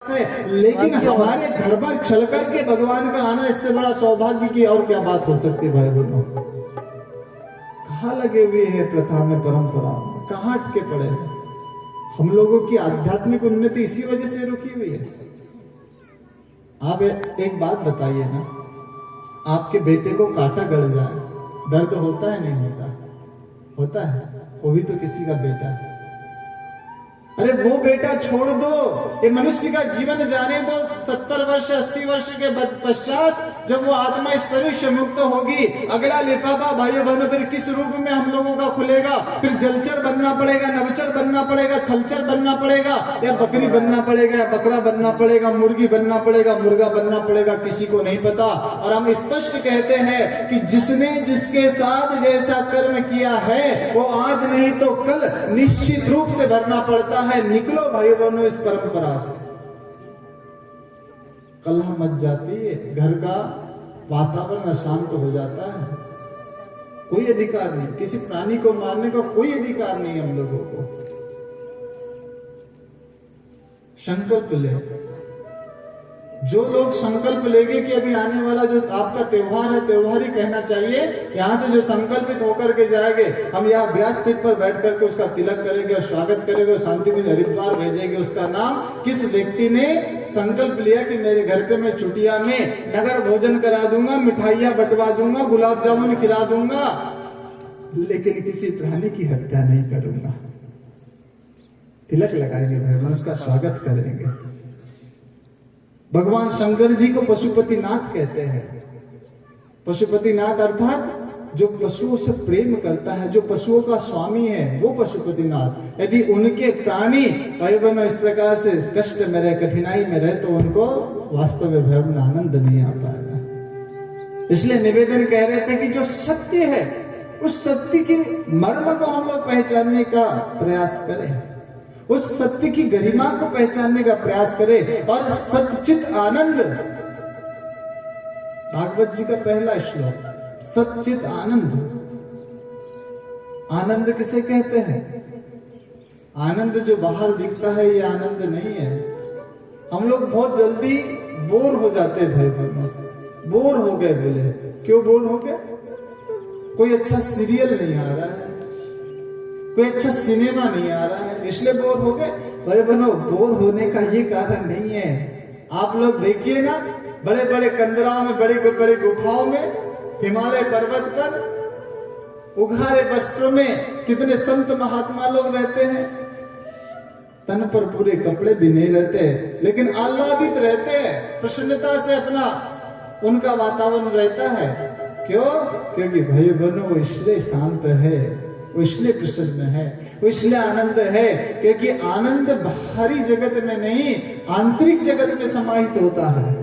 है, लेकिन हमारे घर पर चल करके भगवान का आना इससे बड़ा सौभाग्य की और क्या बात हो सकती है भाई बहनों। कहाँ लगे हुए हैं प्रथा में, परंपरा में, कहाँ अटके पड़े हैं। हम लोगों की आध्यात्मिक उन्नति इसी वजह से रुकी हुई है। आप एक बात बताइए ना, आपके बेटे को कांटा गड़ जाए, दर्द होता है नहीं होता? होता है, वो भी तो किसी का बेटा है। अरे वो बेटा छोड़ दो, ये मनुष्य का जीवन जाने दो। 70 वर्ष 80 वर्ष के पश्चात जब वो आत्मा इस शरीर से मुक्त होगी, अगला लिफाफा भाइयों बहनों फिर किस रूप में हम लोगों का खुलेगा? फिर जलचर बनना पड़ेगा, नवचर बनना पड़ेगा, थलचर बनना पड़ेगा, या बकरी बनना पड़ेगा, या बकरा बनना पड़ेगा, मुर्गी बनना पड़ेगा, मुर्गा बनना पड़ेगा, किसी को नहीं पता। और हम स्पष्ट कहते हैं कि जिसने जिसके साथ जैसा कर्म किया है वो आज नहीं तो कल निश्चित रूप से भरना पड़ता है। निकलो भाई बहनों इस परंपरा से। कलह मच जाती है, घर का वातावरण अशांत हो जाता है। कोई अधिकार नहीं, किसी प्राणी को मारने का कोई अधिकार नहीं हम लोगों को। संकल्प ले, जो लोग संकल्प लेंगे कि अभी आने वाला जो आपका त्योहार है, त्योहार ही कहना चाहिए, यहां से जो संकल्पित होकर के जाएंगे, हम यहाँ व्यासपीठ पर बैठ करके उसका तिलक करेंगे और स्वागत करेंगे और शांति कुंज हरिद्वार भेजेंगे। उसका नाम किस व्यक्ति ने संकल्प लिया कि मेरे घर पे मैं चुटिया में नगर भोजन करा दूंगा, मिठाइयां बंटवा दूंगा, गुलाब जामुन खिला दूंगा, लेकिन किसी प्राणी की हत्या नहीं करूंगा। तिलक लगाएंगे भगवान, उसका स्वागत करेंगे। भगवान शंकर जी को पशुपतिनाथ कहते हैं। पशुपतिनाथ अर्थात जो पशुओं से प्रेम करता है, जो पशुओं का स्वामी है, वो पशुपतिनाथ। यदि उनके प्राणी भाई बहनों इस प्रकार से कष्ट में रहे, कठिनाई में रहे, तो उनको वास्तव में भगवान आनंद नहीं आ पाएगा। इसलिए निवेदन कह रहे थे कि जो सत्य है उस सत्य की मर्म को हम लोग पहचानने का प्रयास करें, उस सत्य की गरिमा को पहचानने का प्रयास करें। और सच्चित आनंद, भागवत जी का पहला श्लोक, सच्चित आनंद। आनंद किसे कहते हैं? आनंद जो बाहर दिखता है ये आनंद नहीं है। हम लोग बहुत जल्दी बोर हो जाते हैं भाई बहनों। बोर हो गए, बोले क्यों बोर हो गए? कोई अच्छा सीरियल नहीं आ रहा है, कोई अच्छा सिनेमा नहीं आ रहा है, इसलिए बोर हो गए। भाई बहनों, बोर होने का ये कारण नहीं है। आप लोग देखिए ना, बड़े बड़े कंदराओं में, बड़े बड़े गुफाओं में, हिमालय पर्वत पर उघारे वस्त्रों में कितने संत महात्मा लोग रहते हैं। तन पर पूरे कपड़े भी नहीं रहते, लेकिन आह्लादित रहते हैं, प्रसन्नता से अपना उनका वातावरण रहता है। क्यों? क्योंकि भाई बहनों इसलिए शांत है, वो इसलिए प्रसन्न है, वो इसलिए आनंद है, क्योंकि आनंद बाहरी जगत में नहीं, आंतरिक जगत में समाहित होता है।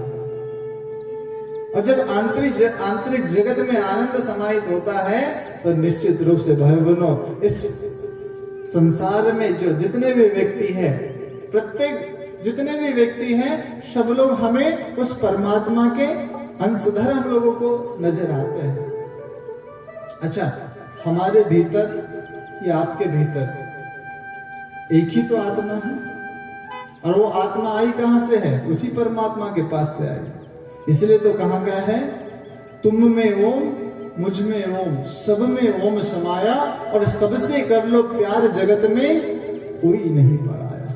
और जब आंतरिक जगत में आनंद समाहित होता है तो निश्चित रूप से भाई बहनों इस संसार में जो जितने भी व्यक्ति हैं, प्रत्येक जितने भी व्यक्ति हैं, सब लोग हमें उस परमात्मा के अंशधर हम लोगों को नजर आते हैं। अच्छा, हमारे भीतर या आपके भीतर एक ही तो आत्मा है, और वो आत्मा आई कहां से है? उसी परमात्मा के पास से आई। इसलिए तो कहा गया है, तुम में ओम, मुझ में ओम, सब में ओम समाया, और सबसे कर लो प्यार, जगत में कोई नहीं पराया।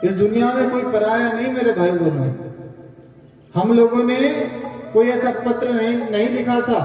इस दुनिया में कोई पराया नहीं मेरे भाई बहनों। हम लोगों ने कोई ऐसा पत्र नहीं लिखा था